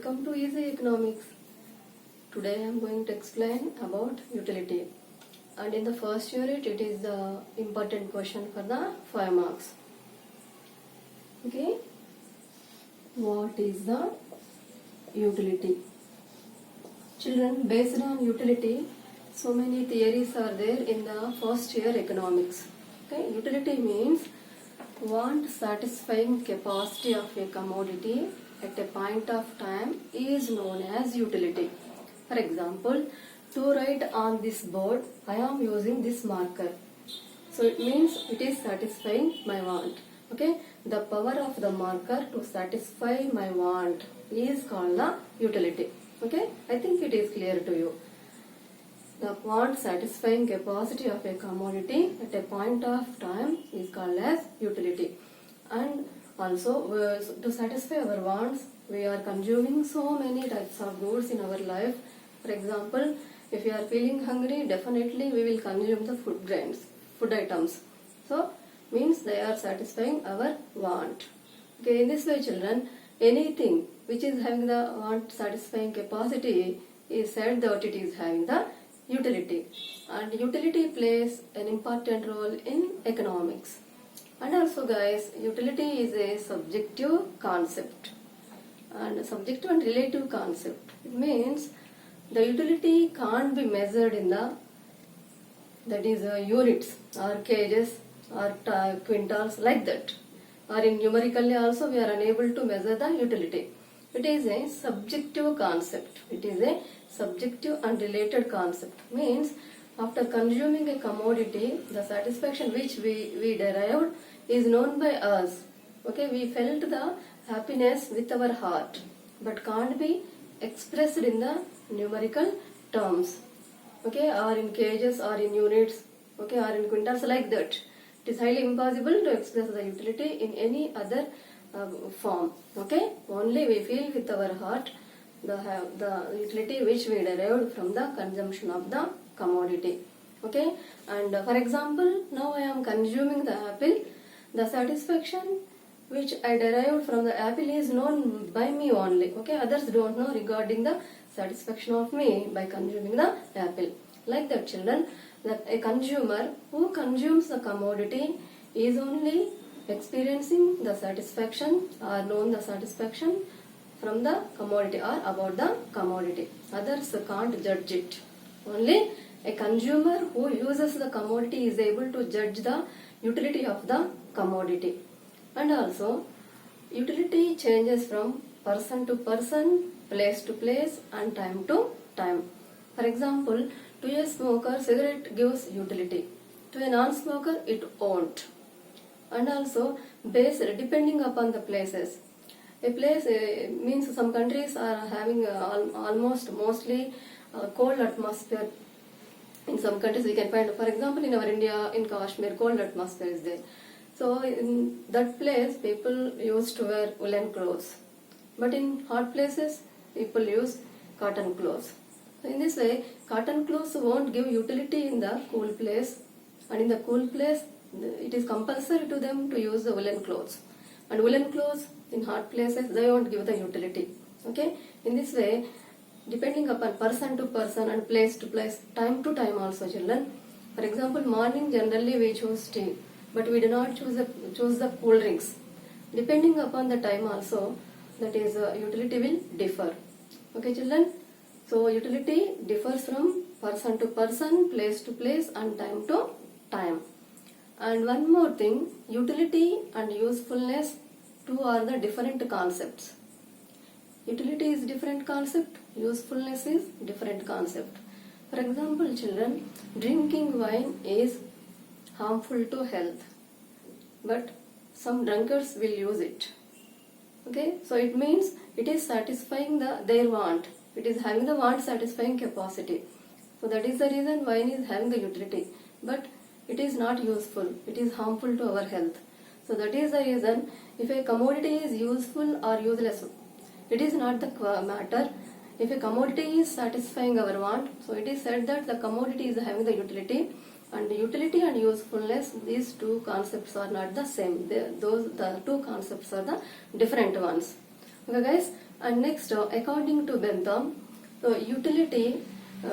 Welcome to Easy Economics. Today I am going to explain about utility. And in the first unit it is the important question for the 5 marks. Okay. What is the utility? Children, based on utility, so many theories are there in the first year economics. Okay. Utility means want satisfying capacity of a commodity at a point of time is known as utility. For example, to write on this board, I am using this marker. So it means it is satisfying my want. Okay, the power of the marker to satisfy my want is called the utility. Okay, I think it is clear to you. The want satisfying capacity of a commodity at a point of time is called as utility. And also to satisfy our wants, we are consuming so many types of goods in our life. For example, if we are feeling hungry, definitely we will consume the food grains, food items. So means they are satisfying our want. Okay, in this way, children, anything which is having the want satisfying capacity is said that it is having the utility. And utility plays an important role in economics. And also guys, utility is a subjective concept and subjective and relative concept. It means the utility can't be measured in the units or kgs or quintals like that, or in numerically also we are unable to measure the utility. It is a subjective concept. It is a subjective and related concept. Means after consuming a commodity, the satisfaction which we derived is known by us. Okay, we felt the happiness with our heart, but can't be expressed in the numerical terms. Okay, or in kgs or in units, okay, or in quintals like that. It is highly impossible to express the utility in any other form. Okay, only we feel with our heart the utility which we derived from the consumption of the commodity. Okay, and for example, now I am consuming the apple. The satisfaction which I derived from the apple is known by me only. Okay, others don't know regarding the satisfaction of me by consuming the apple. Like that, children, that a consumer who consumes the commodity is only experiencing the satisfaction or known the satisfaction from the commodity or about the commodity. Others can't judge it. Only a consumer who uses the commodity is able to judge the utility of the commodity. And also, utility changes from person to person, place to place, and time to time. For example, to a smoker, cigarette gives utility. To a non-smoker, it won't. And also, based depending upon the places. A place means some countries are having mostly cold atmosphere. In some countries we can find, for example, in our India, in Kashmir, cold atmosphere is there. So in that place, people used to wear woolen clothes. But in hot places, people use cotton clothes. So in this way, cotton clothes won't give utility in the cool place. And in the cool place, it is compulsory to them to use the woolen clothes. And woolen clothes in hot places, they won't give the utility. Okay? In this way, depending upon person to person and place to place, time to time also, children. For example, morning generally we choose tea, but we do not choose the cool drinks. Depending upon the time also, that is utility will differ. Okay, children? So utility differs from person to person, place to place, and time to time. And one more thing, utility and usefulness, two are the different concepts. Utility is different concept, usefulness is different concept. For example, children, drinking wine is harmful to health, but some drunkards will use it. Okay, so it means it is satisfying their want. It is having the want satisfying capacity. So that is the reason wine is having the utility, but it is not useful. It is harmful to our health. So that is the reason if a commodity is useful or useless, it is not the matter. If a commodity is satisfying our want, so it is said that the commodity is having the utility, and utility and usefulness, these two concepts are not the same. The two concepts are the different ones. Okay guys, And next, according to Bentham, utility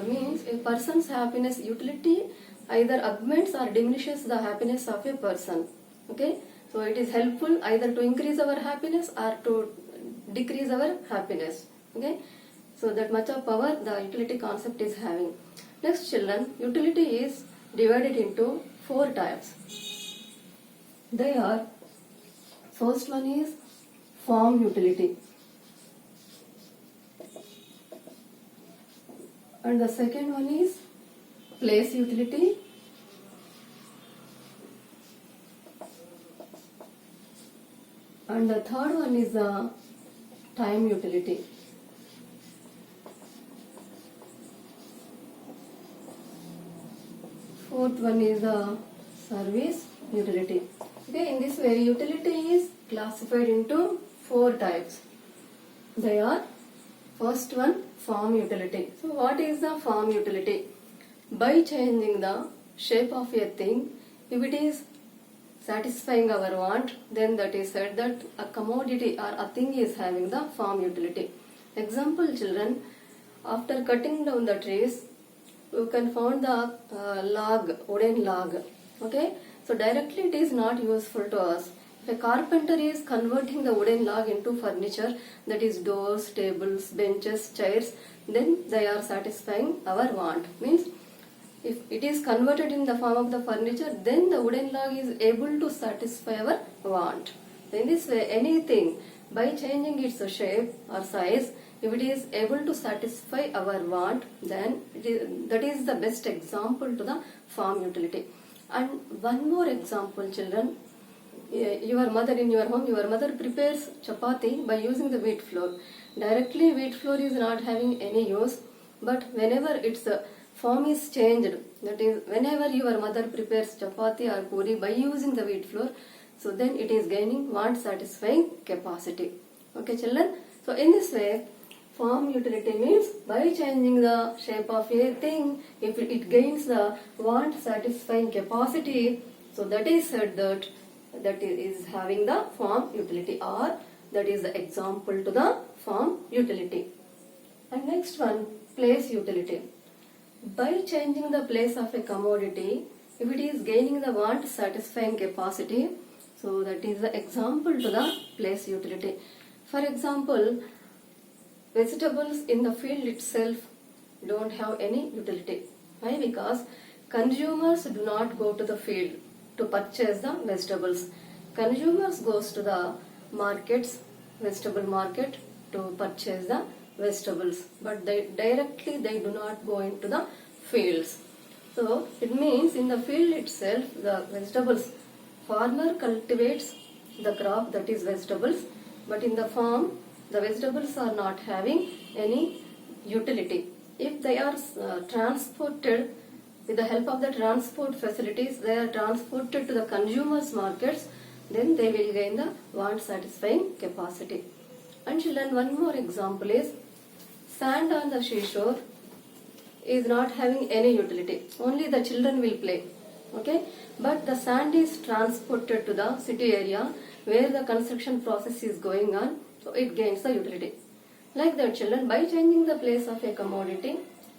means a person's happiness. Utility either augments or diminishes the happiness of a person. Okay, so it is helpful either to increase our happiness or to decrease our happiness. Okay, so that much of power the utility concept is having. Next, children, utility is divided into 4 types. They are, first one is form utility, and the second one is place utility, and the third one is the time utility. Fourth one is the service utility. Okay, in this way utility is classified into 4 types. They are, first one, form utility. So what is the form utility? By changing the shape of a thing, if it is satisfying our want, then that is said that a commodity or a thing is having the form utility. Example, children, after cutting down the trees, you can find the wooden log. Okay, so directly it is not useful to us. If a carpenter is converting the wooden log into furniture, that is doors, tables, benches, chairs, then they are satisfying our want. Means if it is converted in the form of the furniture, then the wooden log is able to satisfy our want. In this way, anything, by changing its shape or size, if it is able to satisfy our want, then that is the best example to the form utility. And one more example, children. Your mother, in your home, your mother prepares chapati by using the wheat flour. Directly wheat flour is not having any use, but whenever its form is changed, that is whenever your mother prepares chapati or puri by using the wheat flour, so then it is gaining want satisfying capacity. Okay, children, so in this way form utility means by changing the shape of a thing, if it gains the want satisfying capacity, so that is said that is having the form utility, or that is the example to the form utility. And next one, place utility. By changing the place of a commodity, if it is gaining the want satisfying capacity, so that is the example to the place utility. For example, vegetables in the field itself don't have any utility. Why? Because consumers do not go to the field to purchase the vegetables. Consumers goes to the markets, vegetable market, to purchase the vegetables, but they do not go into the fields. So it means in the field itself, the vegetables, farmer cultivates the crop, that is vegetables, but in the farm the vegetables are not having any utility. If they are transported with the help of the transport facilities, they are transported to the consumers markets, then they will gain the want satisfying capacity. And children, one more example is sand on the seashore is not having any utility. Only the children will play. Okay, but the sand is transported to the city area where the construction process is going on, so it gains the utility. Like that, children, by changing the place of a commodity,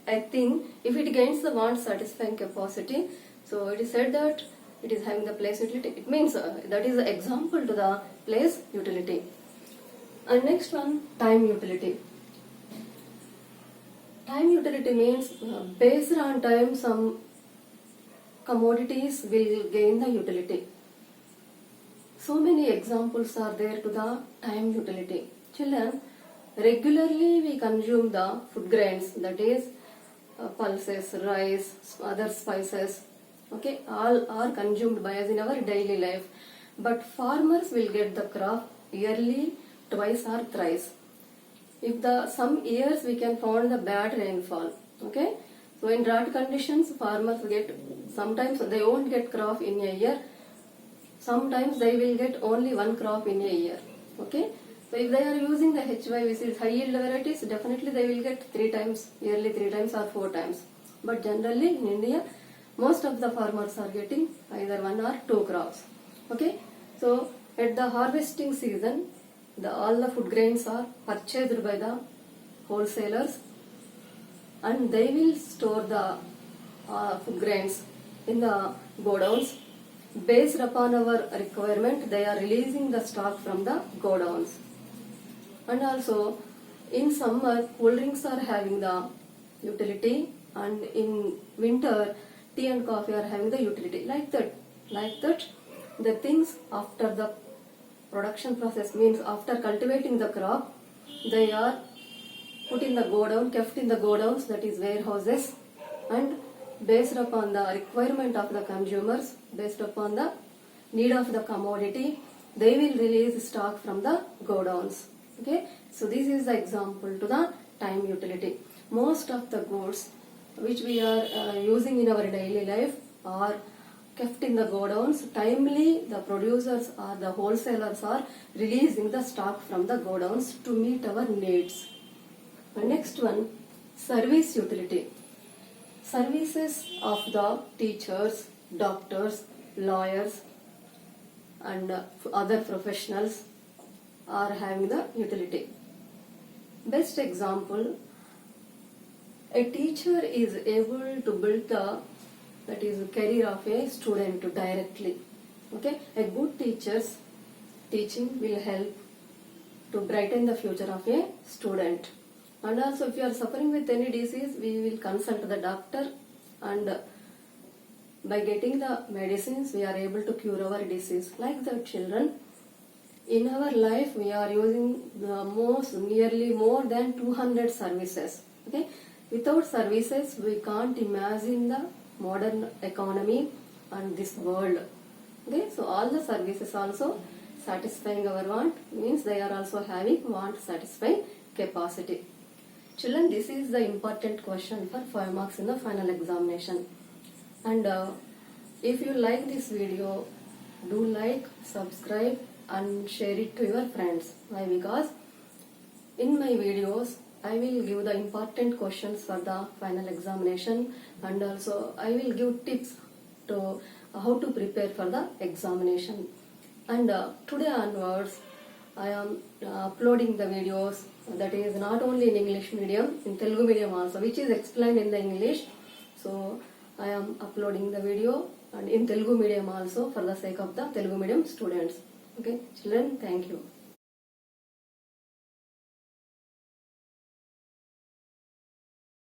I think if it gains the want satisfying capacity, so it is said that it is having the place utility. It means that is the example to the place utility. And next one, time utility. Time utility means based on time some commodities will gain the utility. So many examples are there to the time utility. Children, regularly we consume the food grains, that is pulses, rice, other spices. Okay, all are consumed by us in our daily life. But farmers will get the crop yearly twice or thrice. If some years we can find the bad rainfall. Okay, so in drought conditions farmers get, sometimes they won't get crop in a year. Sometimes they will get only one crop in a year. Okay, so if they are using the HY, which is high yield varieties, definitely they will get 3 times, yearly 3 times or 4 times. But generally in India, most of the farmers are getting either 1 or 2 crops. Okay, so at the harvesting season, all the food grains are purchased by the wholesalers, and they will store the food grains in the godowns. Based upon our requirement, they are releasing the stock from the godowns. And also in summer, cool drinks are having the utility, and in winter, tea and coffee are having the utility. Like that the things after the production process, means after cultivating the crop, they are put in the godown, kept in the godowns, that is warehouses, and based upon the requirement of the consumers, based upon the need of the commodity, they will release stock from the godowns. Okay, so this is the example to the time utility. Most of the goods which we are using in our daily life are kept in the godowns. Timely, the producers or the wholesalers are releasing the stock from the godowns to meet our needs. The next one, service utility. Services of the teachers, doctors, lawyers, and other professionals are having the utility. Best example, a teacher is able to build the career of a student directly. Okay, a good teacher's teaching will help to brighten the future of a student. And also, if you are suffering with any disease, we will consult the doctor, and by getting the medicines, we are able to cure our disease. Like the children, in our life, we are using nearly more than 200 services. Okay, without services, we can't imagine the modern economy and this world. Okay, so all the services also satisfying our want, means they are also having want satisfying capacity. Children, this is the important question for 5 marks in the final examination. And if you like this video, do like, subscribe, and share it to your friends. Why? Because in my videos, I will give the important questions for the final examination, and also I will give tips to how to prepare for the examination. And today onwards, I am uploading the videos, that is not only in English medium, in Telugu medium also, which is explained in the English. So I am uploading the video and in Telugu medium also, for the sake of the Telugu medium students. Okay, children, thank you.